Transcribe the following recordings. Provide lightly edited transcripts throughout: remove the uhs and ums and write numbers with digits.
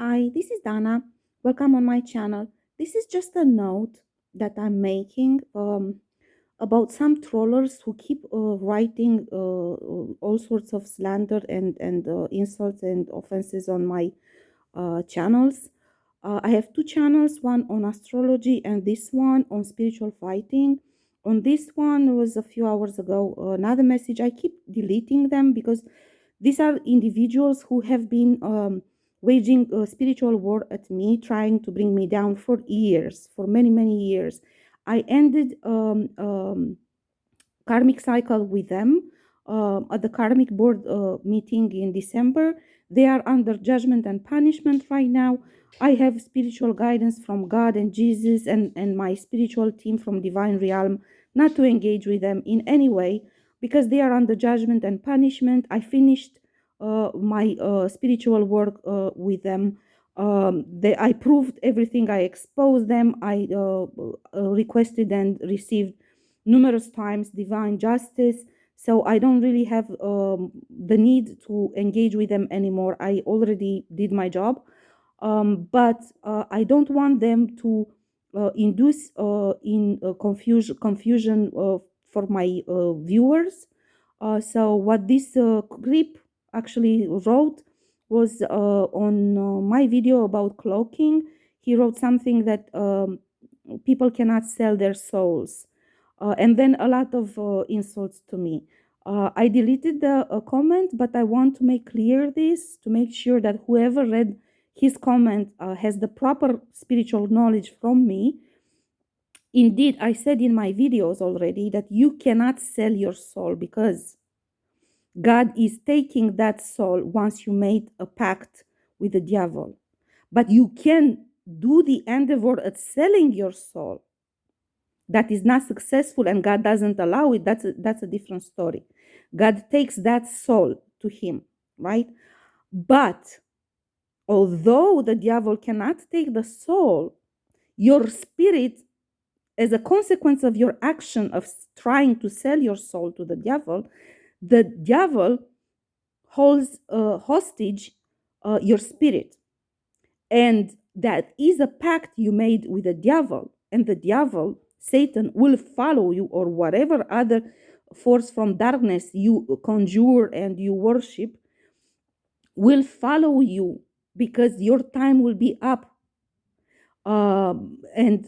Hi, this is Dana. Welcome on my channel. This is just a note that I'm making about some trollers who keep writing all sorts of slander and insults and offenses on my channels. I have two channels, one on astrology and this one on spiritual fighting. On this one was a few hours ago another message. I keep deleting them because these are individuals who have been waging a spiritual war at me, trying to bring me down for years, for many, many years. I ended karmic cycle with them at the karmic board meeting in December. They are under judgment and punishment right now. I have spiritual guidance from God and Jesus and my spiritual team from Divine Realm not to engage with them in any way because they are under judgment and punishment. I finished my spiritual work with them. I proved everything. I exposed them. I requested and received numerous times divine justice. So I don't really have the need to engage with them anymore. I already did my job. But I don't want them to induce in confusion for my viewers. So what this clip actually wrote was on my video about cloaking. He wrote something that people cannot sell their souls, and then a lot of insults to me. I deleted the comment, but I want to make clear this to make sure that whoever read his comment has the proper spiritual knowledge from me. Indeed, I said in my videos already that you cannot sell your soul because God is taking that soul once you made a pact with the devil. But you can do the endeavor at selling your soul that is not successful and God doesn't allow it. That's a different story. God takes that soul to him, right? But although the devil cannot take the soul, your spirit, as a consequence of your action of trying to sell your soul to the devil holds hostage your spirit. And that is a pact you made with the devil. And the devil, Satan, will follow you, or whatever other force from darkness you conjure and you worship will follow you because your time will be up. And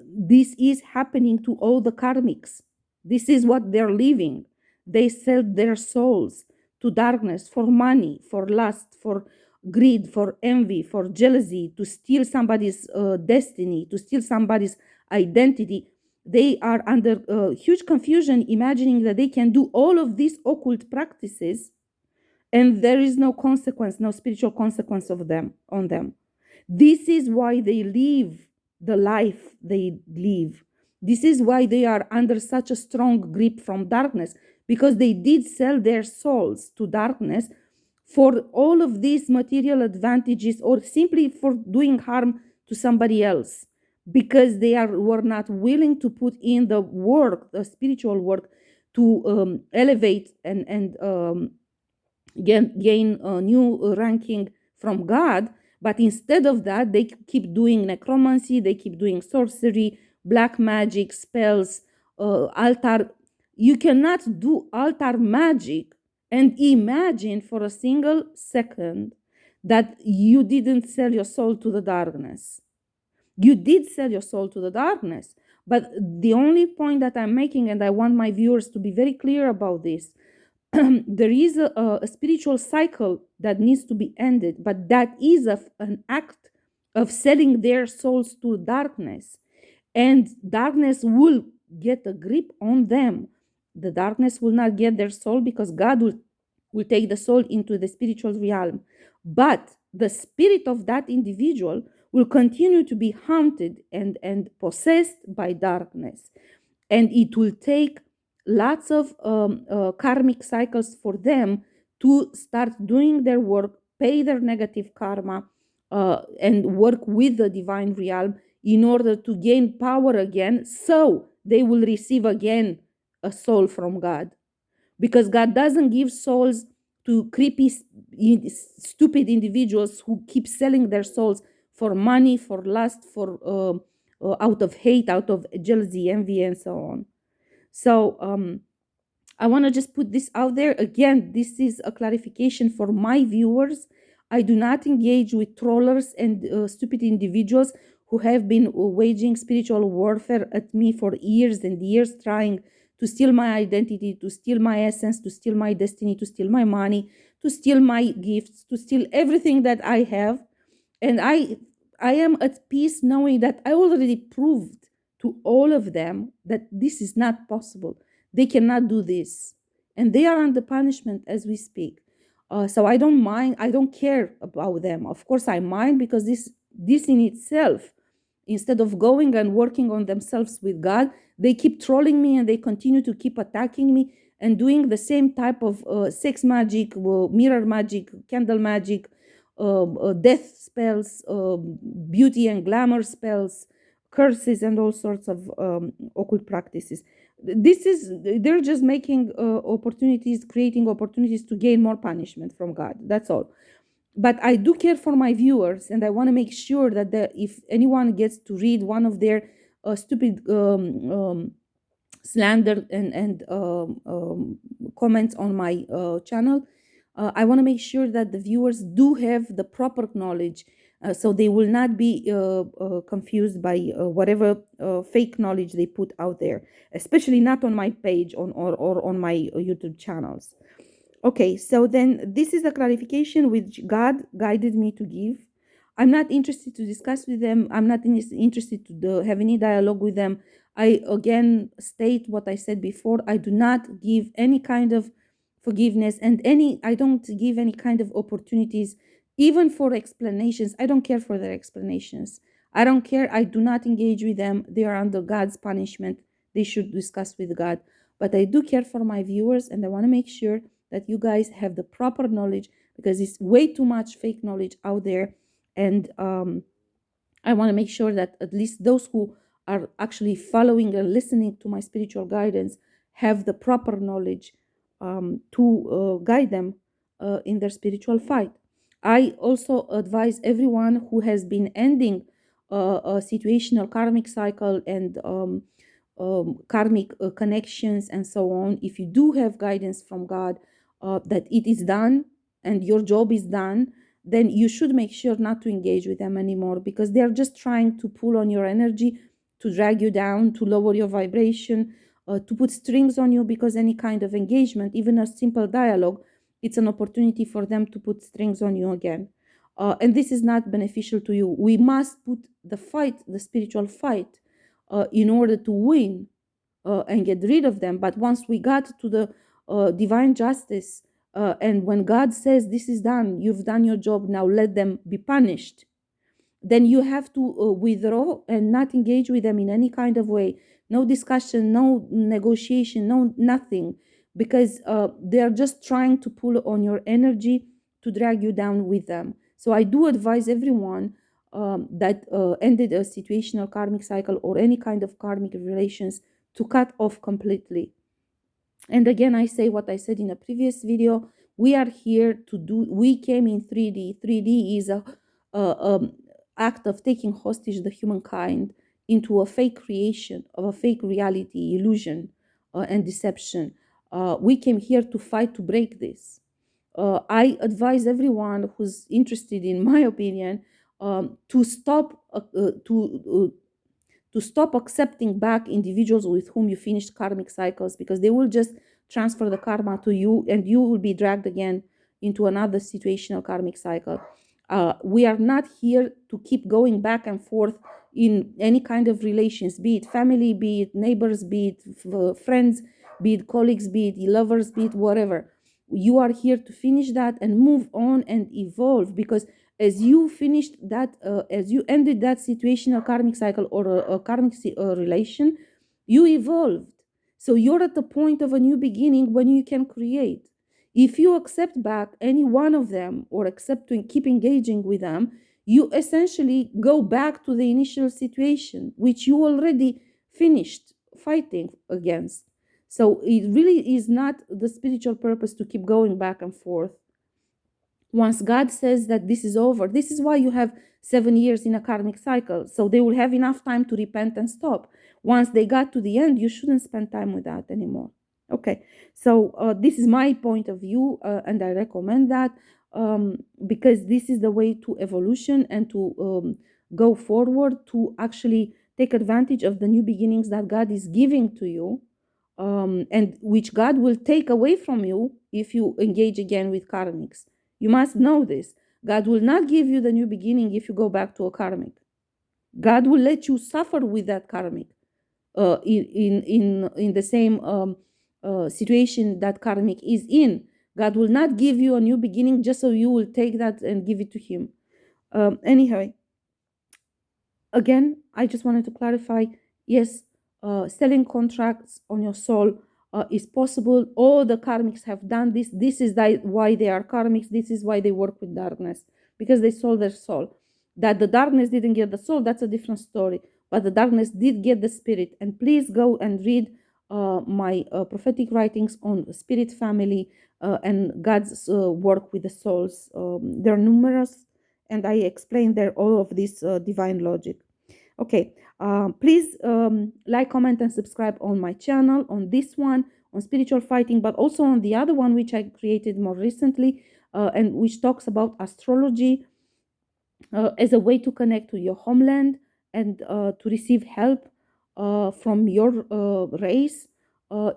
this is happening to all the karmics. This is what they're living. They sell their souls to darkness for money, for lust, for greed, for envy, for jealousy, to steal somebody's destiny, to steal somebody's identity. They are under huge confusion, imagining that they can do all of these occult practices and there is no consequence, no spiritual consequence of them on them. This is why they live the life they live. This is why they are under such a strong grip from darkness, because they did sell their souls to darkness for all of these material advantages or simply for doing harm to somebody else, because were not willing to put in the work, the spiritual work, to elevate and gain a new ranking from God. But instead of that, they keep doing necromancy, they keep doing sorcery, black magic, spells, altar. You cannot do altar magic and imagine for a single second that you didn't sell your soul to the darkness. You did sell your soul to the darkness. But the only point that I'm making, and I want my viewers to be very clear about this, there is a spiritual cycle that needs to be ended, but that is an act of selling their souls to darkness, and darkness will get a grip on them. The darkness will not get their soul because God will take the soul into the spiritual realm, but the spirit of that individual will continue to be haunted and possessed by darkness, and it will take lots of karmic cycles for them to start doing their work, pay their negative karma, and work with the divine realm in order to gain power again, so they will receive again a soul from God. Because God doesn't give souls to creepy, stupid individuals who keep selling their souls for money, for lust, for out of hate, out of jealousy, envy, and so on. So I want to just put this out there. Again, this is a clarification for my viewers. I do not engage with trollers and stupid individuals who have been waging spiritual warfare at me for years and years, trying to steal my identity, to steal my essence, to steal my destiny, to steal my money, to steal my gifts, to steal everything that I have. And I am at peace knowing that I already proved to all of them that this is not possible. They cannot do this. And they are under punishment as we speak. So I don't mind, I don't care about them. Of course, I mind because this in itself, instead of going and working on themselves with God, they keep trolling me and they continue to keep attacking me and doing the same type of sex magic, mirror magic, candle magic, death spells, beauty and glamour spells, curses, and all sorts of occult practices. They're just making opportunities, creating opportunities to gain more punishment from God. That's all. But I do care for my viewers, and I want to make sure that if anyone gets to read one of their stupid slander and comments on my channel, I want to make sure that the viewers do have the proper knowledge, so they will not be confused by whatever fake knowledge they put out there, especially not on my page or on my YouTube channels. Okay, so then this is a clarification which God guided me to give. I'm not interested to discuss with them. I'm not interested to have any dialogue with them. I again state what I said before. I do not give any kind of forgiveness and I don't give any kind of opportunities, even for explanations. I don't care for their explanations. I don't care. I do not engage with them. They are under God's punishment. They should discuss with God. But I do care for my viewers, and I want to make sure that you guys have the proper knowledge, because it's way too much fake knowledge out there. And I want to make sure that at least those who are actually following and listening to my spiritual guidance have the proper knowledge to guide them in their spiritual fight. I also advise everyone who has been ending a situational karmic cycle and karmic connections and so on. If you do have guidance from God that it is done and your job is done, then you should make sure not to engage with them anymore, because they're just trying to pull on your energy, to drag you down, to lower your vibration, to put strings on you, because any kind of engagement, even a simple dialogue, it's an opportunity for them to put strings on you again. And this is not beneficial to you. We must put the fight, the spiritual fight, in order to win and get rid of them. But once we got to the divine justice, and when God says, this is done, you've done your job, now let them be punished, then you have to withdraw and not engage with them in any kind of way. No discussion, no negotiation, no nothing, because they're just trying to pull on your energy to drag you down with them. So I do advise everyone that ended a situational karmic cycle or any kind of karmic relations to cut off completely. And again, I say what I said in a previous video. We are here to do, we came in 3D. 3D is a act of taking hostage the humankind into a fake creation of a fake reality, illusion, and deception. We came here to fight to break this. I advise everyone who's interested, in my opinion, to stop accepting back individuals with whom you finished karmic cycles, because they will just transfer the karma to you and you will be dragged again into another situational karmic cycle. We are not here to keep going back and forth in any kind of relations, be it family, be it neighbors, be it friends, be it colleagues, be it lovers, be it whatever. You are here to finish that and move on and evolve, because as you finished that, as you ended that situational karmic cycle or a karmic relation, you evolved. So you're at the point of a new beginning when you can create. If you accept back any one of them or accept to keep engaging with them, you essentially go back to the initial situation, which you already finished fighting against. So it really is not the spiritual purpose to keep going back and forth. Once God says that this is over, this is why you have 7 years in a karmic cycle. So they will have enough time to repent and stop. Once they got to the end, you shouldn't spend time with that anymore. Okay, so this is my point of view, and I recommend that because this is the way to evolution and to go forward, to actually take advantage of the new beginnings that God is giving to you, and which God will take away from you if you engage again with karmics. You must know this. God will not give you the new beginning if you go back to a karmic. God will let you suffer with that karmic in the same situation that karmic is in. God will not give you a new beginning just so you will take that and give it to Him. Anyway, again, I just wanted to clarify, yes, selling contracts on your soul is possible. All the karmics have done this. This is why they are karmics. This is why they work with darkness, because they sold their soul. That the darkness didn't get the soul, that's a different story. But the darkness did get the spirit. And please go and read my prophetic writings on spirit family and God's work with the souls. They're numerous, and I explain there all of this divine logic. Okay, please like, comment, and subscribe on my channel, on this one, on spiritual fighting, but also on the other one, which I created more recently, and which talks about astrology as a way to connect to your homeland and to receive help from your race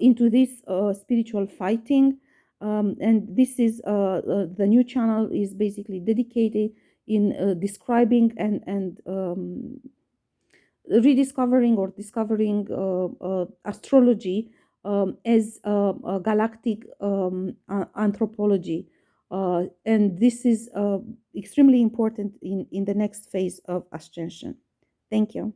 into this spiritual fighting. And this is the new channel is basically dedicated in describing and rediscovering or discovering astrology as galactic anthropology. And this is extremely important in the next phase of ascension. Thank you.